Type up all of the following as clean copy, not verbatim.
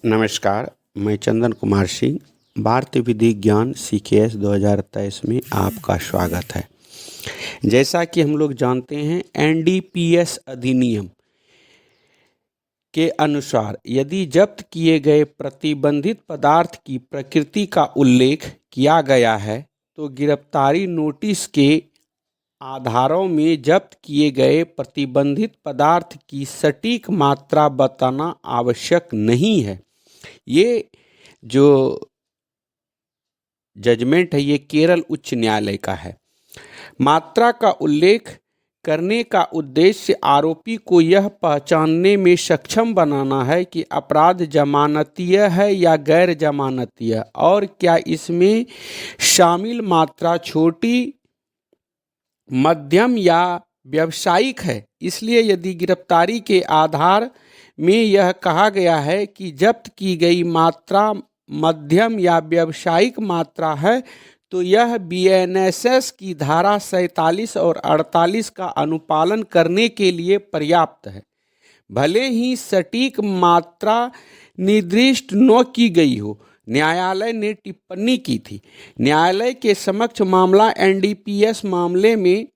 नमस्कार, मैं चंदन कुमार सिंह। भारतीय विधि ज्ञान CKS 2023 में आपका स्वागत है। जैसा कि हम लोग जानते हैं, NDPS अधिनियम के अनुसार यदि जब्त किए गए प्रतिबंधित पदार्थ की प्रकृति का उल्लेख किया गया है तो गिरफ्तारी नोटिस के आधारों में जब्त किए गए प्रतिबंधित पदार्थ की सटीक मात्रा बताना आवश्यक नहीं है। ये जो जजमेंट है ये केरल उच्च न्यायालय का है। मात्रा का उल्लेख करने का उद्देश्य आरोपी को यह पहचानने में सक्षम बनाना है कि अपराध जमानतीय है या गैर जमानतीय और क्या इसमें शामिल मात्रा छोटी, मध्यम या व्यावसायिक है। इसलिए यदि गिरफ्तारी के आधार में यह कहा गया है कि जब्त की गई मात्रा मध्यम या व्यावसायिक मात्रा है तो यह BNSS की धारा 47 और 48 का अनुपालन करने के लिए पर्याप्त है, भले ही सटीक मात्रा निर्दिष्ट न की गई हो। न्यायालय ने टिप्पणी की थी। न्यायालय के समक्ष मामला NDPS मामले में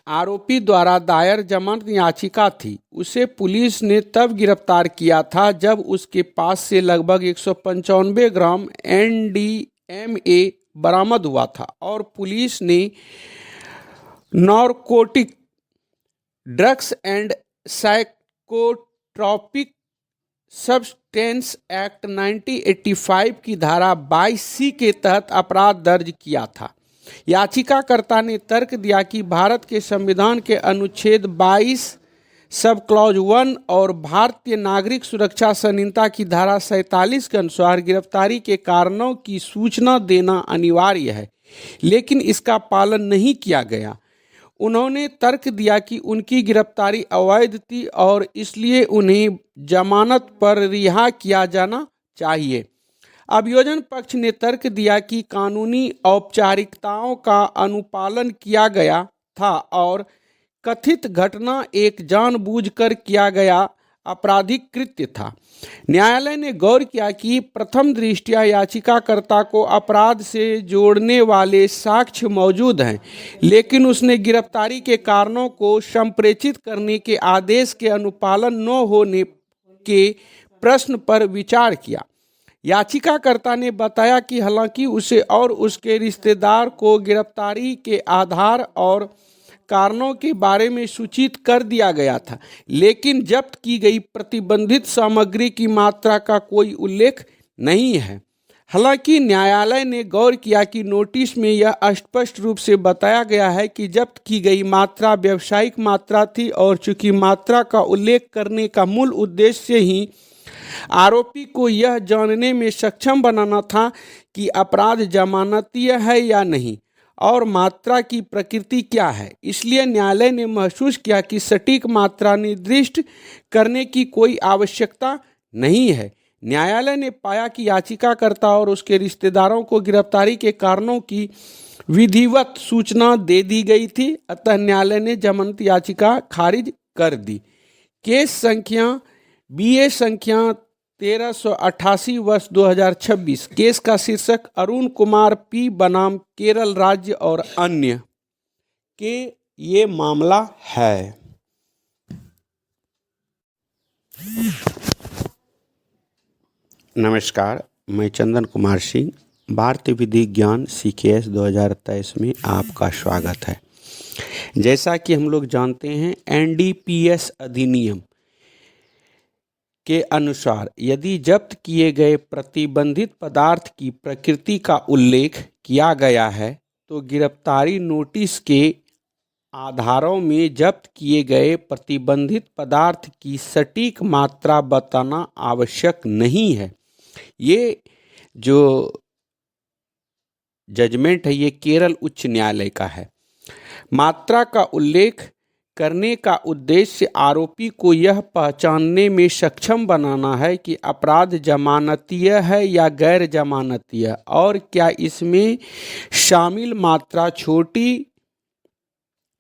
आरोपी द्वारा दायर जमानत याचिका थी। उसे पुलिस ने तब गिरफ्तार किया था जब उसके पास से लगभग 195 ग्राम NDMA बरामद हुआ था और पुलिस ने narcotic drugs and psychotropic substance act 1985 की धारा 22C के तहत अपराध दर्ज किया था। याचिकाकर्ता ने तर्क दिया कि भारत के संविधान के अनुच्छेद 22 सब क्लॉज 1 और भारतीय नागरिक सुरक्षा संहिता की धारा 47 के अनुसार गिरफ्तारी के कारणों की सूचना देना अनिवार्य है, लेकिन इसका पालन नहीं किया गया। उन्होंने तर्क दिया कि उनकी गिरफ्तारी अवैध थी और इसलिए उन्हें जमानत पर रिहा किया जाना चाहिए। अभियोजन पक्ष ने तर्क दिया कि कानूनी औपचारिकताओं का अनुपालन किया गया था और कथित घटना एक जानबूझकर किया गया आपराधिक कृत्य था। न्यायालय ने गौर किया कि प्रथम दृष्टया याचिकाकर्ता को अपराध से जोड़ने वाले साक्ष्य मौजूद हैं, लेकिन उसने गिरफ्तारी के कारणों को संप्रेषित करने के आदेश के अनुपालन न होने के प्रश्न पर विचार किया। याचिकाकर्ता ने बताया कि हालांकि उसे और उसके रिश्तेदार को गिरफ्तारी के आधार और कारणों के बारे में सूचित कर दिया गया था, लेकिन जब्त की गई प्रतिबंधित सामग्री की मात्रा का कोई उल्लेख नहीं है। हालांकि न्यायालय ने गौर किया कि नोटिस में यह स्पष्ट रूप से बताया गया है कि जब्त की गई मात्रा व्यावसायिक मात्रा थी और चूंकि मात्रा का उल्लेख करने का मूल उद्देश्य ही आरोपी को यह जानने में सक्षम बनाना था कि अपराध जमानतीय है या नहीं और मात्रा की प्रकृति क्या है, इसलिए न्यायालय ने महसूस किया कि सटीक मात्रा निर्दिष्ट करने की कोई आवश्यकता नहीं है। न्यायालय ने पाया कि याचिकाकर्ता और उसके रिश्तेदारों को गिरफ्तारी के कारणों की विधिवत सूचना दे दी गई थी, अतः न्यायालय ने जमानत याचिका खारिज कर दी। केस संख्या BA संख्या 1388 वर्ष 2026। केस का शीर्षक अरुण कुमार P बनाम केरल राज्य और अन्य के ये मामला है। नमस्कार, मैं चंदन कुमार सिंह। भारतीय विधि ज्ञान CKS 2023 में आपका स्वागत है। जैसा कि हम लोग जानते हैं, NDPS अधिनियम के अनुसार यदि जब्त किए गए प्रतिबंधित पदार्थ की प्रकृति का उल्लेख किया गया है तो गिरफ्तारी नोटिस के आधारों में जब्त किए गए प्रतिबंधित पदार्थ की सटीक मात्रा बताना आवश्यक नहीं है। ये जो जजमेंट है ये केरल उच्च न्यायालय का है। मात्रा का उल्लेख करने का उद्देश्य आरोपी को यह पहचानने में सक्षम बनाना है कि अपराध जमानतीय है या गैर जमानतीय और क्या इसमें शामिल मात्रा छोटी,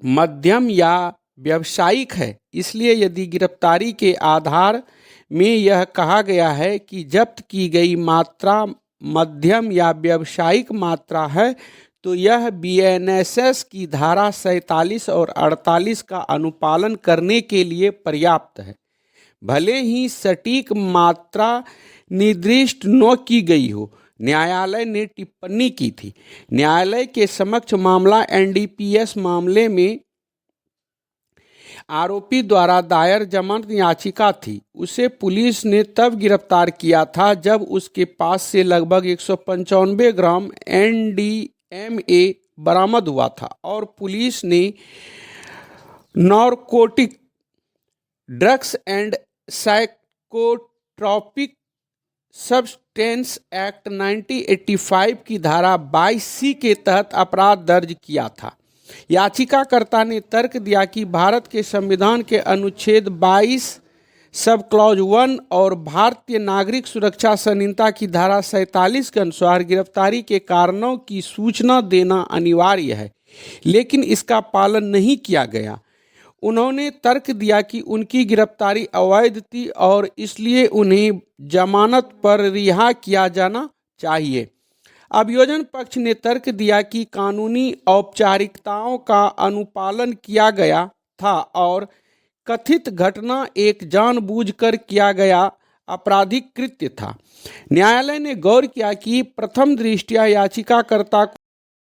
मध्यम या व्यावसायिक है। इसलिए यदि गिरफ्तारी के आधार में यह कहा गया है कि जब्त की गई मात्रा मध्यम या व्यावसायिक मात्रा है तो यह बीएनएसएस की धारा 47 और 48 का अनुपालन करने के लिए पर्याप्त है, भले ही सटीक मात्रा निर्दिष्ट न की गई हो। न्यायालय ने टिप्पणी की थी। न्यायालय के समक्ष मामला एनडीपीएस मामले में आरोपी द्वारा दायर जमानत याचिका थी। उसे पुलिस ने तब गिरफ्तार किया था जब उसके पास से लगभग 195 ग्राम एनडीएमए बरामद हुआ था और पुलिस ने narcotic drugs and psychotropic substance act 1985 की धारा 22C के तहत अपराध दर्ज किया था। याचिकाकर्ता ने तर्क दिया कि भारत के संविधान के अनुच्छेद 22 सब क्लॉज 1 और भारतीय नागरिक सुरक्षा संहिता की धारा 47 के अनुसार गिरफ्तारी के कारणों की सूचना देना अनिवार्य है, लेकिन इसका पालन नहीं किया गया। उन्होंने तर्क दिया कि उनकी गिरफ्तारी अवैध थी और इसलिए उन्हें जमानत पर रिहा किया जाना चाहिए। अभियोजन पक्ष ने तर्क दिया कि कानूनी औपचारिकताओं का अनुपालन किया गया था और कथित घटना एक जानबूझकर किया गया आपराधिक कृत्य था। न्यायालय ने गौर किया कि प्रथम दृष्टया याचिकाकर्ता